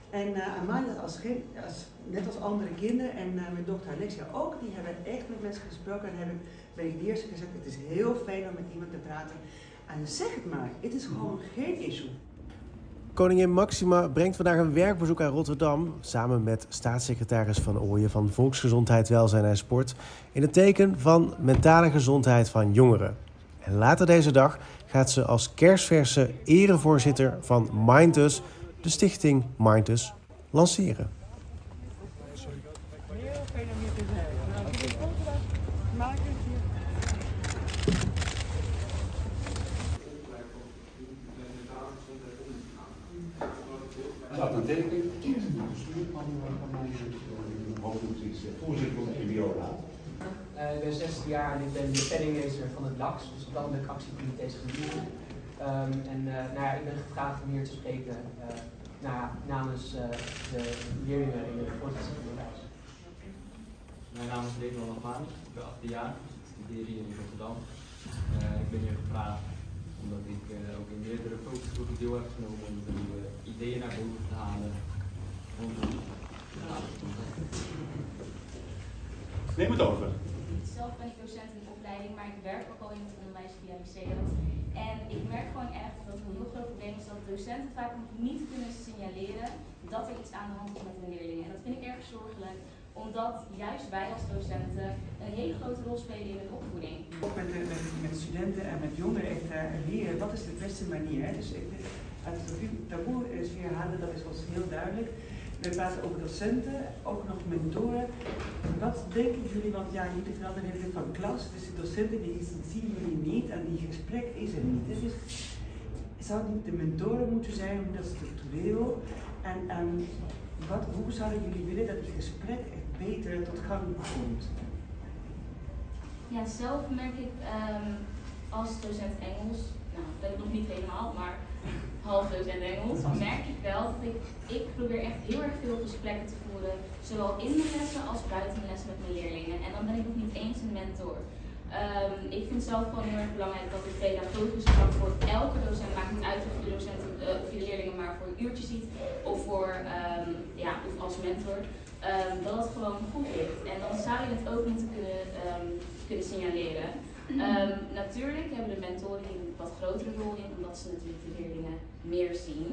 En Amalia, net als andere kinderen en mijn dochter Alexia ook, die hebben echt met mensen gesproken en ben ik de eerste gezegd, het is heel fijn om met iemand te praten. En zeg het maar, het is gewoon geen issue. Koningin Máxima brengt vandaag een werkbezoek aan Rotterdam samen met staatssecretaris Van Ooyen van Volksgezondheid, Welzijn en Sport in het teken van mentale gezondheid van jongeren. En later deze dag gaat ze als kerstverse erevoorzitter van Mindus de stichting Mindus lanceren. Heel fijn om hier te zijn. Nou, ik heb een foto maken hier. Dat een tekening. Het bestuur van mijn hoofdfuncties voorzitter van de MBO-raad. Ik ben 16 jaar en ik ben de penningmeester van het LAX, dus het Landelijk Actiecomité Gebieden. Ik ben gevraagd om hier te spreken namens de leerlingen in het voortgezet onderwijs. Mijn naam is Leon Nogmaals, ik ben 18 jaar, ik studeer hier in Rotterdam. Ik ben hier gevraagd omdat ik ook in meerdere focusgroepen deel heb genomen om de nieuwe ideeën naar boven te halen. Neem het over. Zelf ben ik docent in de opleiding, maar ik werk ook al in het onderwijs via Liceo. En ik merk gewoon echt dat het een heel groot probleem is dat docenten vaak niet kunnen signaleren dat er iets aan de hand is met hun leerlingen. En dat vind ik erg zorgelijk, omdat juist wij als docenten een hele grote rol spelen in hun opvoeding. Ook met studenten en met jongeren echt leren, wat is de beste manier? Hè? Dus uit de taboe sfeer halen, dat is ons heel duidelijk. We praten over docenten, ook nog mentoren. Wat denken jullie, want ja, jullie veranderen heel veel van klas, dus de docenten die zien jullie niet en die gesprek is er niet. Dus zou het niet de mentoren moeten zijn, hoe dat structureel? En hoe zouden jullie willen dat het gesprek echt beter tot gang komt? Ja, zelf merk ik als docent Engels, nou dat ben ik nog niet helemaal, maar half docent Engels, merk ik wel dat ik probeer echt heel erg veel gesprekken te voeren, zowel in de lessen als buiten de lessen met mijn leerlingen. En dan ben ik nog niet eens een mentor. Ik vind zelf gewoon heel erg belangrijk dat het pedagogisch vlak voor elke docent, maakt niet uit of je de docenten of je de leerlingen maar voor een uurtje ziet of of als mentor, dat het gewoon goed ligt. En dan zou je het ook moeten kunnen signaleren. Natuurlijk hebben de mentoren hier een wat grotere rol in, omdat ze natuurlijk de leerlingen meer zien.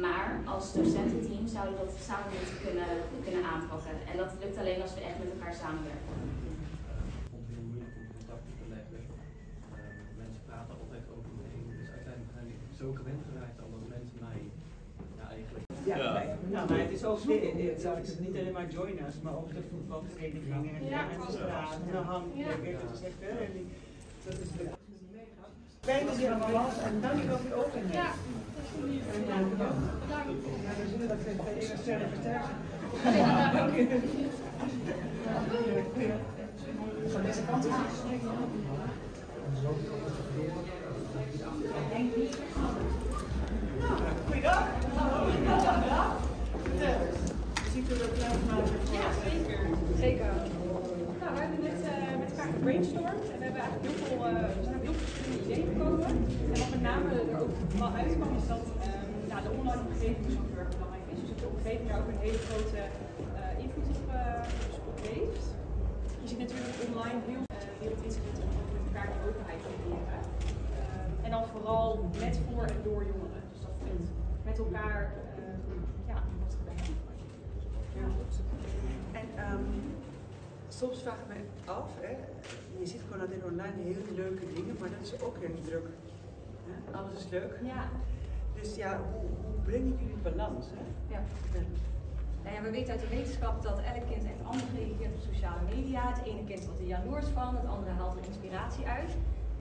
Maar als docententeam zouden we dat samen moeten kunnen aanpakken. En dat lukt alleen als we echt met elkaar samenwerken. Ik vond het heel moeilijk om contact te leggen. Mensen praten altijd over me heen. Dus uiteindelijk ben ik zo gewend geraakt al dat mensen mij eigenlijk... Ja, nou, maar het is ook het is niet alleen maar joiners, maar ook de voetbalverenigingen en de straat en de handwerkers. Dat is echt dat is de fijn dat je allemaal was en dank je wel voor je openheid. Ja, dank je wel. Ja, we zullen dat bij de sterren versterken. Van deze kant. Goeiedag. Ziet u dat maken? Ja, zeker. Zeker. Nou, we hebben net met elkaar gebrainstormd en we hebben eigenlijk heel veel verschillende ideeën gekomen. En wat met name er ook wel uitkwam is dat de online omgeving zo heel erg belangrijk is. Dus dat de omgeving daar ook een hele grote invloed op heeft. Je ziet natuurlijk online heel wereldinzicht en ook met elkaar die openheid creëren. En dan vooral met, voor en door jongeren. Dus dat vindt met elkaar wat gedaan. Ja. En soms vraag ik me af, je ziet gewoon dat in online heel leuke dingen, maar dat is ook heel druk. Alles is leuk. Ja. Dus ja, hoe brengen jullie balans? Hè? Ja. Nou ja, we weten uit de wetenschap dat elk kind echt anders reageert op sociale media. Het ene kind wordt er jaloers van, het andere haalt er inspiratie uit.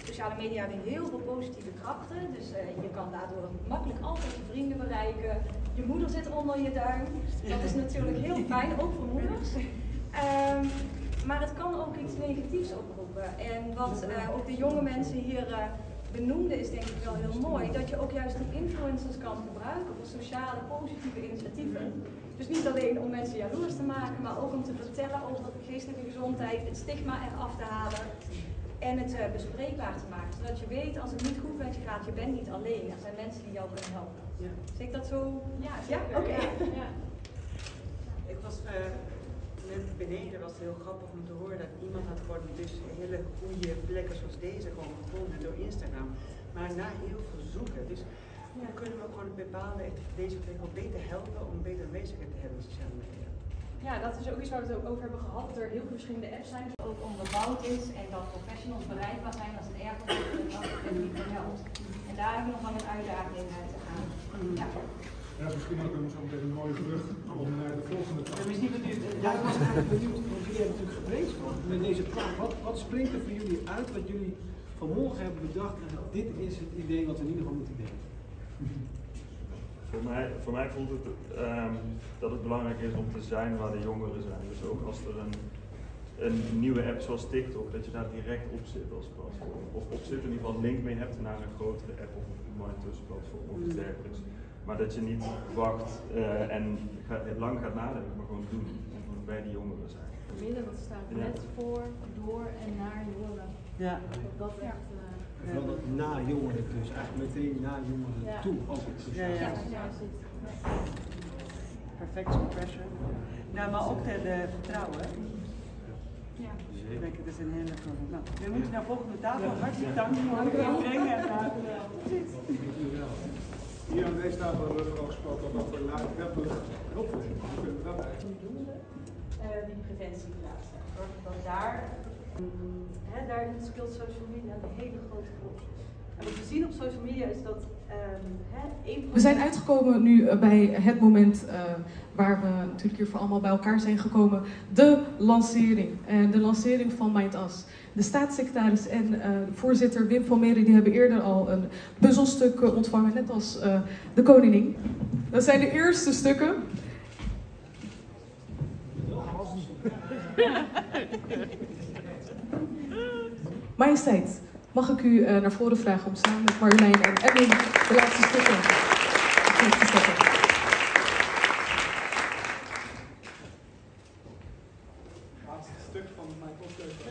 Sociale media hebben heel veel positieve krachten, dus je kan daardoor makkelijk altijd je vrienden bereiken. Je moeder zit onder je duim, dat is natuurlijk heel fijn, ook voor moeders. Maar het kan ook iets negatiefs oproepen. En wat ook de jonge mensen hier benoemden is denk ik wel heel mooi, dat je ook juist die influencers kan gebruiken voor sociale positieve initiatieven. Dus niet alleen om mensen jaloers te maken, maar ook om te vertellen over geestelijke gezondheid, het stigma eraf te halen. En het bespreekbaar te maken, zodat je weet als het niet goed met je gaat, je bent niet alleen. Er zijn mensen die jou kunnen helpen. Ja. Zeg ik dat zo? Ja, Ja? Oké. Ja. Ik was net beneden, was het heel grappig om te horen dat iemand had gewoon dus hele goede plekken zoals deze gewoon gevonden door Instagram. Maar na heel veel zoeken. Dus hoe kunnen we gewoon bepaalde deze plek ook beter helpen om beter aanwezigheid te hebben in sociale media? Ja, dat is ook iets waar we het over hebben gehad, dat er heel veel verschillende apps zijn, dus ook onderbouwd is en dat professionals bereikbaar zijn als het ergens niet helpt. En daar hebben we nog wel een uitdaging in te gaan. Ja. Ja, misschien ook zo meteen een mooie brug om naar de volgende Ja, vraag. misschien benieuwd. Ja, ik was eigenlijk benieuwd, want jullie hebben natuurlijk gebrainstormd met deze vraag. Wat springt er voor jullie uit wat jullie vanmorgen hebben bedacht en dit is het idee wat we in ieder geval moeten delen? Voor mij voelt het dat het belangrijk is om te zijn waar de jongeren zijn. Dus ook als er een nieuwe app zoals TikTok, dat je daar direct op zit als platform. Of op zit in ieder geval een link mee hebt naar een grotere app of een mooi tussenplatform of iets dergelijks. Maar dat je niet wacht en lang gaat nadenken, maar gewoon doen. En gewoon bij die jongeren zijn. Midden, dat staat net voor, door en naar jongeren. Ja. Dat echt. En vooral dat na jongeren dus, eigenlijk meteen na jongeren toe. Ook het sociaal. Ja. Perfect suppression. Nou, maar ook de vertrouwen. Ja. Ik denk, het is een hele grote. Nou, we moeten naar de volgende tafel. Hartelijk dank voor het inbrengen. Hier aan deze tafel hebben we al gesproken over laagdrempelig hulpverlening. Hoe kunnen we dat eigenlijk? Die preventie plaatsen. Dat daar speelt social media een hele grote rol. En wat we zien op social media is dat we zijn uitgekomen nu bij het moment waar we natuurlijk hier voor allemaal bij elkaar zijn gekomen. De lancering. De lancering van MindUs. De staatssecretaris en voorzitter Wim van Meren die hebben eerder al een puzzelstuk ontvangen, net als de koningin. Dat zijn de eerste stukken. Majesteit, mag ik u naar voren vragen om samen met Marjolein en Edwin de laatste stukken te zetten. Laatste stuk van mijn podcast.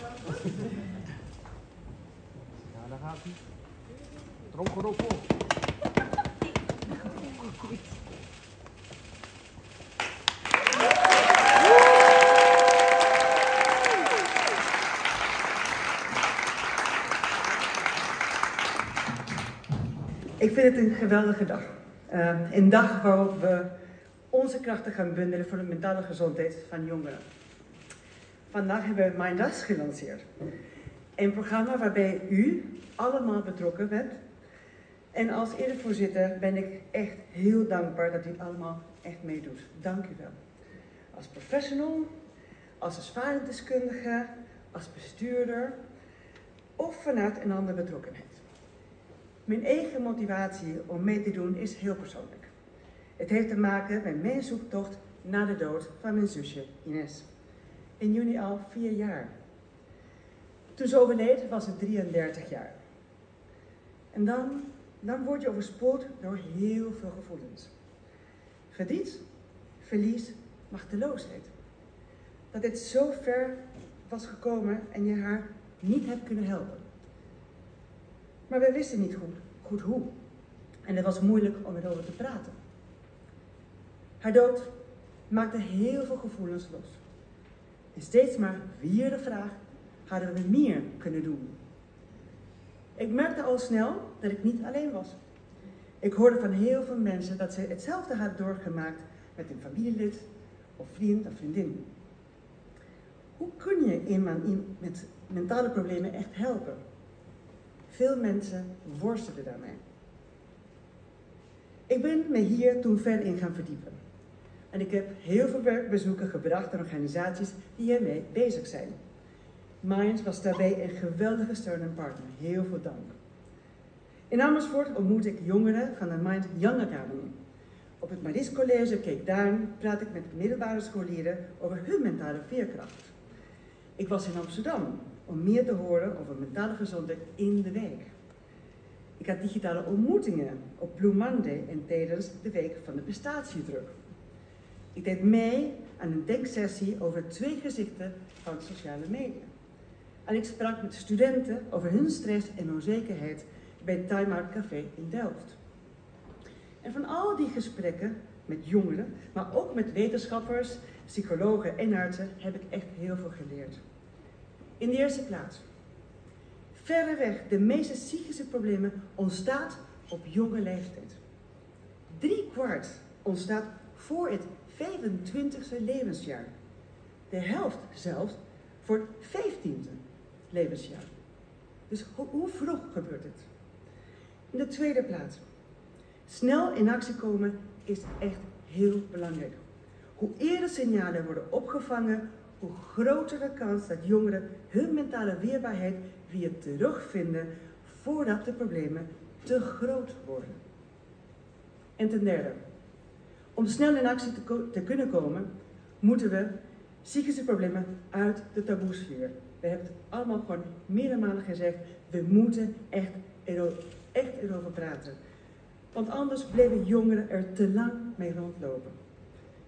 Ja, daar gaat hij. Tromgeroffel. Ik vind het een geweldige dag. Een dag waarop we onze krachten gaan bundelen voor de mentale gezondheid van jongeren. Vandaag hebben we MindUs gelanceerd. Een programma waarbij u allemaal betrokken bent. En als erevoorzitter ben ik echt heel dankbaar dat u allemaal echt meedoet. Dank u wel. Als professional, als ervaringsdeskundige, als bestuurder of vanuit een andere betrokkenheid. Mijn eigen motivatie om mee te doen is heel persoonlijk. Het heeft te maken met mijn zoektocht na de dood van mijn zusje Ines. In juni al 4 jaar. Toen ze overleed was ze 33 jaar. En dan word je overspoeld door heel veel gevoelens. Verdriet, verlies, machteloosheid. Dat dit zo ver was gekomen en je haar niet hebt kunnen helpen. Maar we wisten niet goed hoe. En het was moeilijk om erover te praten. Haar dood maakte heel veel gevoelens los. En steeds maar weer de vraag, hadden we meer kunnen doen? Ik merkte al snel dat ik niet alleen was. Ik hoorde van heel veel mensen dat ze hetzelfde hadden doorgemaakt met een familielid of vriend of vriendin. Hoe kun je iemand met mentale problemen echt helpen? Veel mensen worstelen daarmee. Ik ben me hier toen verder in gaan verdiepen. En ik heb heel veel werkbezoeken gebracht aan organisaties die hiermee bezig zijn. Mind was daarbij een geweldige steun en partner. Heel veel dank. In Amersfoort ontmoette ik jongeren van de Mind Young Academy. Op het Maries College Keek Duin praat ik met middelbare scholieren over hun mentale veerkracht. Ik was in Amsterdam om meer te horen over mentale gezondheid in de wijk. Ik had digitale ontmoetingen op Blue Monday en tijdens de week van de prestatiedruk. Ik deed mee aan een denksessie over 2 gezichten van sociale media. En ik sprak met studenten over hun stress en onzekerheid bij het Time Out Café in Delft. En van al die gesprekken met jongeren, maar ook met wetenschappers, psychologen en artsen, heb ik echt heel veel geleerd. In de eerste plaats, verreweg de meeste psychische problemen ontstaat op jonge leeftijd. 3/4 ontstaat voor het 25e levensjaar. De helft zelfs voor het 15e levensjaar. Dus hoe vroeg gebeurt het? In de tweede plaats, snel in actie komen is echt heel belangrijk. Hoe eerder signalen worden opgevangen, hoe groter de kans dat jongeren hun mentale weerbaarheid weer terugvinden voordat de problemen te groot worden. En ten derde, om snel in actie te kunnen komen, moeten we psychische problemen uit de taboesfeer. We hebben het allemaal gewoon meerdere malen gezegd, we moeten echt erover praten. Want anders blijven jongeren er te lang mee rondlopen.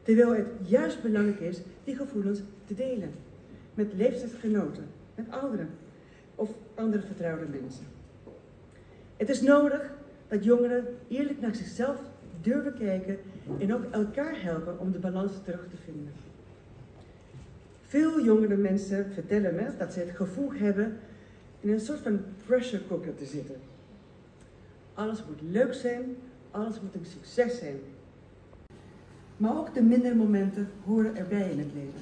Terwijl het juist belangrijk is die gevoelens te delen. Met leeftijdsgenoten, met ouderen of andere vertrouwde mensen. Het is nodig dat jongeren eerlijk naar zichzelf durven kijken en ook elkaar helpen om de balans terug te vinden. Veel jongere mensen vertellen me dat ze het gevoel hebben in een soort van pressure cooker te zitten. Alles moet leuk zijn, alles moet een succes zijn. Maar ook de mindere momenten horen erbij in het leven.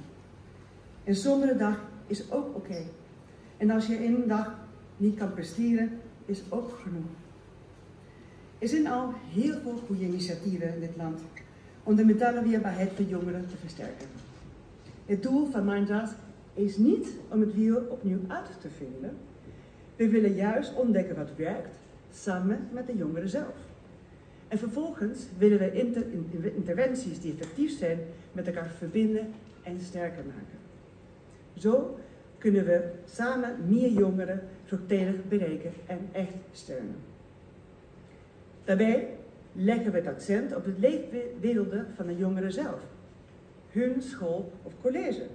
Een sombere dag is ook oké. En als je een dag niet kan presteren, is ook genoeg. Er zijn al heel veel goede initiatieven in dit land om de mentale weerbaarheid van jongeren te versterken. Het doel van Mindas is niet om het wiel opnieuw uit te vinden. We willen juist ontdekken wat werkt, samen met de jongeren zelf. En vervolgens willen we interventies die effectief zijn met elkaar verbinden en sterker maken. Zo kunnen we samen meer jongeren vroegtijdig bereiken en echt steunen. Daarbij leggen we het accent op de leefwerelden van de jongeren zelf. Hun school of college,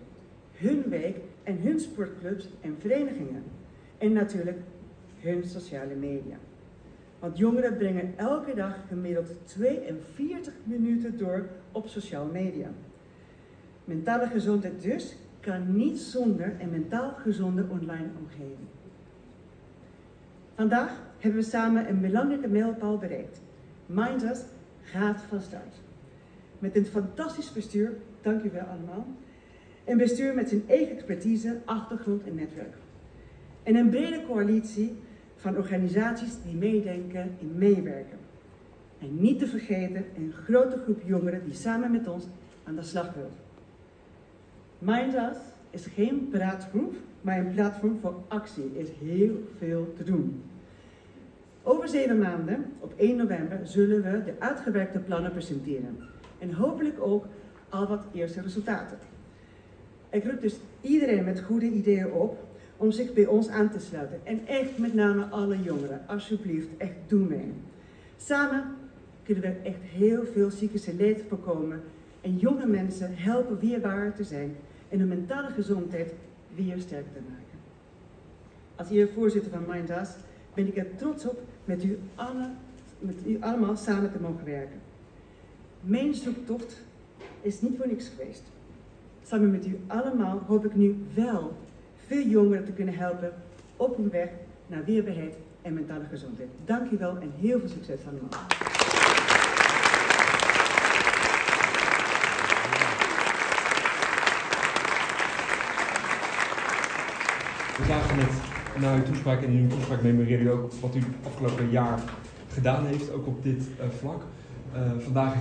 hun wijk en hun sportclubs en verenigingen. En natuurlijk hun sociale media. Want jongeren brengen elke dag gemiddeld 42 minuten door op sociale media. Mentale gezondheid dus kan niet zonder een mentaal gezonde online omgeving. Vandaag hebben we samen een belangrijke mijlpaal bereikt. Mindas gaat van start. Met een fantastisch bestuur, dank u wel allemaal. Een bestuur met zijn eigen expertise, achtergrond en netwerk. En een brede coalitie van organisaties die meedenken en meewerken. En niet te vergeten een grote groep jongeren die samen met ons aan de slag wil. Mindas is geen praatgroep, maar een platform voor actie. Er is heel veel te doen. Over 7 maanden, op 1 november, zullen we de uitgewerkte plannen presenteren. En hopelijk ook al wat eerste resultaten. Ik roep dus iedereen met goede ideeën op om zich bij ons aan te sluiten. En echt met name alle jongeren, alsjeblieft, echt doe mee. Samen kunnen we echt heel veel psychische leed voorkomen en jonge mensen helpen weerbaarder te zijn en hun mentale gezondheid weer sterker te maken. Als hier voorzitter van Mindas ben ik er trots op met u allemaal samen te mogen werken. Mijn zoektocht is niet voor niks geweest. Samen met u allemaal hoop ik nu wel veel jongeren te kunnen helpen op hun weg naar weerbaarheid en mentale gezondheid. Dank u wel en heel veel succes allemaal. We zagen net na uw toespraak en in uw toespraak memoreerde u ook wat u afgelopen jaar gedaan heeft, ook op dit vlak. Vandaag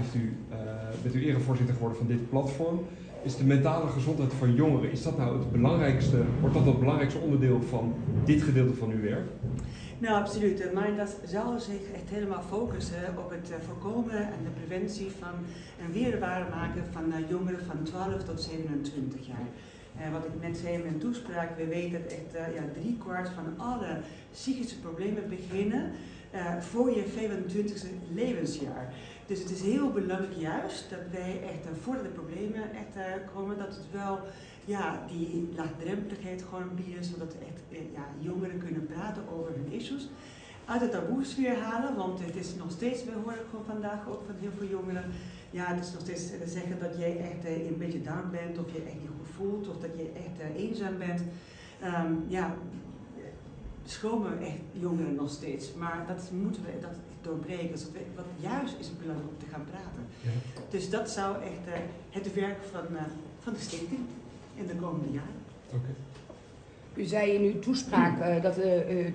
bent u erevoorzitter geworden van dit platform. Is de mentale gezondheid van jongeren, is dat nou het belangrijkste, wordt dat het belangrijkste onderdeel van dit gedeelte van uw werk? Nou, absoluut. Mindas zal zich echt helemaal focussen op het voorkomen en de preventie van en weerbaar maken van jongeren van 12 tot 27 jaar. Wat ik net zei in mijn toespraak, we weten dat echt 3/4 van alle psychische problemen beginnen voor je 25e levensjaar. Dus het is heel belangrijk juist dat wij echt voordat de problemen echt komen, dat het wel die laagdrempeligheid gewoon bieden, zodat echt jongeren kunnen praten over hun issues. uit de taboesfeer halen, want het is nog steeds, we horen gewoon vandaag ook van heel veel jongeren, ja, het is nog steeds zeggen dat jij echt een beetje down bent, of je echt niet goed voelt, of dat je echt eenzaam bent. Ja, schromen echt jongeren nog steeds, maar dat moeten we doorbreken. Dus wat juist is het belangrijk om te gaan praten. Ja. Dus dat zou echt het werk van de stichting in de komende jaren. Okay. U zei in uw toespraak dat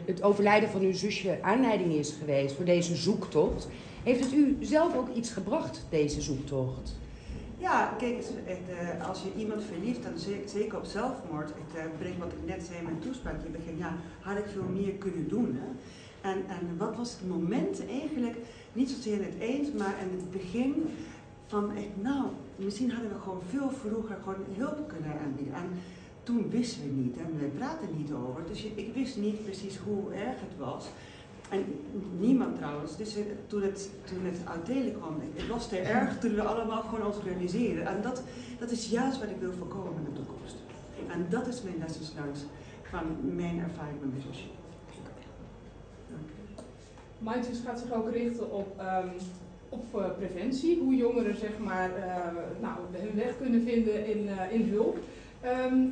het overlijden van uw zusje aanleiding is geweest voor deze zoektocht. Heeft het u zelf ook iets gebracht, deze zoektocht? Ja, kijk eens, als je iemand verliest, dan zeker op zelfmoord, het brengt wat ik net zei in mijn toespraak, je begint, ja, had ik veel meer kunnen doen. Hè? En wat was het moment eigenlijk, niet zozeer in het eens, maar in het begin van echt, nou, misschien hadden we gewoon veel vroeger gewoon hulp kunnen aanbieden. En toen wisten we niet en we praten niet over, dus ik wist niet precies hoe erg het was. En niemand trouwens, dus toen het uiteindelijk kwam, het was te erg toen we allemaal gewoon ons realiseren. En dat is juist wat ik wil voorkomen in de toekomst. En dat is mijn lessons learned van mijn ervaring met mijn zusje. Mindfulness gaat zich ook richten op preventie, hoe jongeren zeg maar, hun weg kunnen vinden in hulp.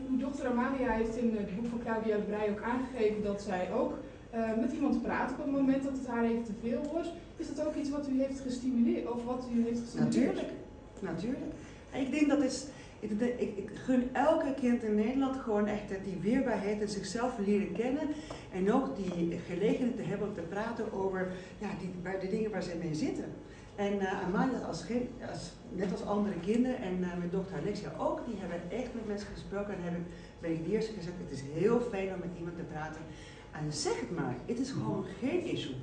Uw dochter Amalia heeft in het boek van Claudia de Breij ook aangegeven dat zij ook met iemand praat op het moment dat het haar even te veel wordt. Is dat ook iets wat u heeft gestimuleerd? Of wat u heeft gestimuleerd? Natuurlijk. Ik denk dat is. Ik gun elke kind in Nederland gewoon echt die weerbaarheid en zichzelf leren kennen. En ook die gelegenheid te hebben om te praten over de dingen waar ze mee zitten. En Amalia, net als andere kinderen en mijn dochter Alexia ook, die hebben echt met mensen gesproken en ben ik de eerste gezegd, het is heel fijn om met iemand te praten. En zeg het maar, het is gewoon geen issue.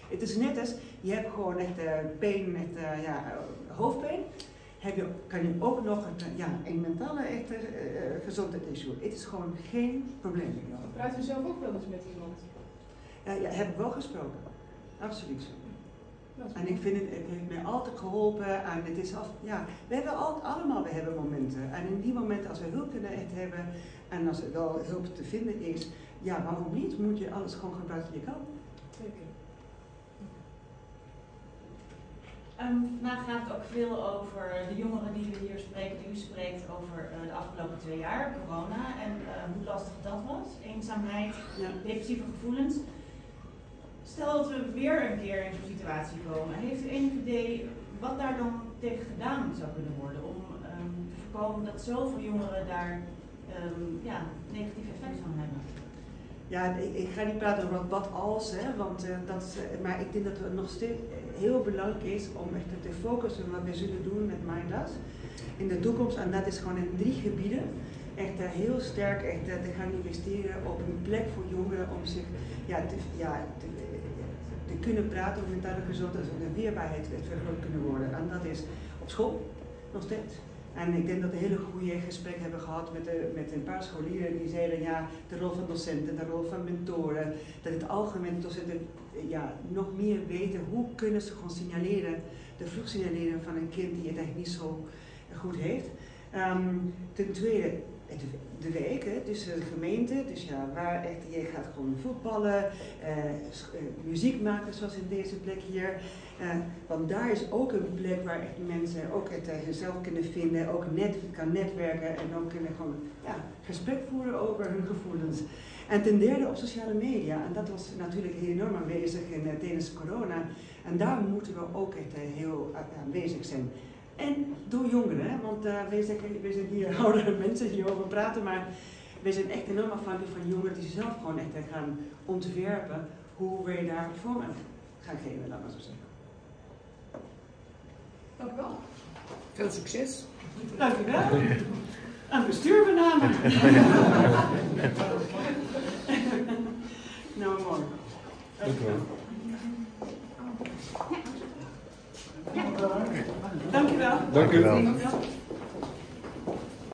Het is net als, je hebt gewoon echt pijn, hoofdpijn. Kan je ook nog een mentale gezondheidsissue. Het is gewoon geen probleem. Praat u zelf ook wel eens met iemand? Ja, heb ik wel gesproken. Absoluut. En ik vind het heeft mij altijd geholpen en het is we hebben allemaal momenten. En in die momenten als we hulp kunnen hebben en als er wel hulp te vinden is, ja, waarom niet? Moet je alles gewoon gebruiken die je kan. Zeker. Vandaag gaat het ook veel over de jongeren die we hier spreken, die u spreekt over de afgelopen 2 jaar, corona en hoe lastig dat was, eenzaamheid, depressieve gevoelens. Stel dat we weer een keer in zo'n situatie komen, heeft u enig idee wat daar dan tegen gedaan zou kunnen worden om te voorkomen dat zoveel jongeren daar negatief effect van hebben? Ja, ik ga niet praten over wat als, maar ik denk dat het nog steeds heel belangrijk is om echt te focussen op wat we zullen doen met Mindus in de toekomst. En dat is gewoon in 3 gebieden. Echt heel sterk te gaan investeren op een plek voor jongeren om zich te kunnen praten over mentale gezondheid, zodat de weerbaarheid vergroot kunnen worden. En dat is op school nog steeds. En ik denk dat we een hele goede gesprek hebben gehad met een paar scholieren die zeiden de rol van docenten, de rol van mentoren, dat het algemeen docenten nog meer weten hoe kunnen ze gewoon signaleren, de vroeg signaleren van een kind die het eigenlijk niet zo goed heeft. Ten tweede, de wijken, dus de gemeente, dus waar echt, je gaat gewoon voetballen, muziek maken zoals in deze plek hier. Want daar is ook een plek waar echt mensen ook zichzelf kunnen vinden, ook kan netwerken en ook kunnen gewoon gesprek voeren over hun gevoelens. En ten derde op sociale media, en dat was natuurlijk enorm aanwezig tijdens corona. En daar moeten we ook echt heel aanwezig zijn. En door jongeren, want wij zijn hier oudere mensen die hierover praten, maar wij zijn echt enorm afhankelijk van jongeren die zelf gewoon echt gaan ontwerpen hoe wij daar vorm aan gaan geven, laat maar zo zeggen. Dank u wel. Veel succes. Dank u wel. Aan bestuur met name. Nou, mooi. Dank u wel. Dank u wel. Dank u wel.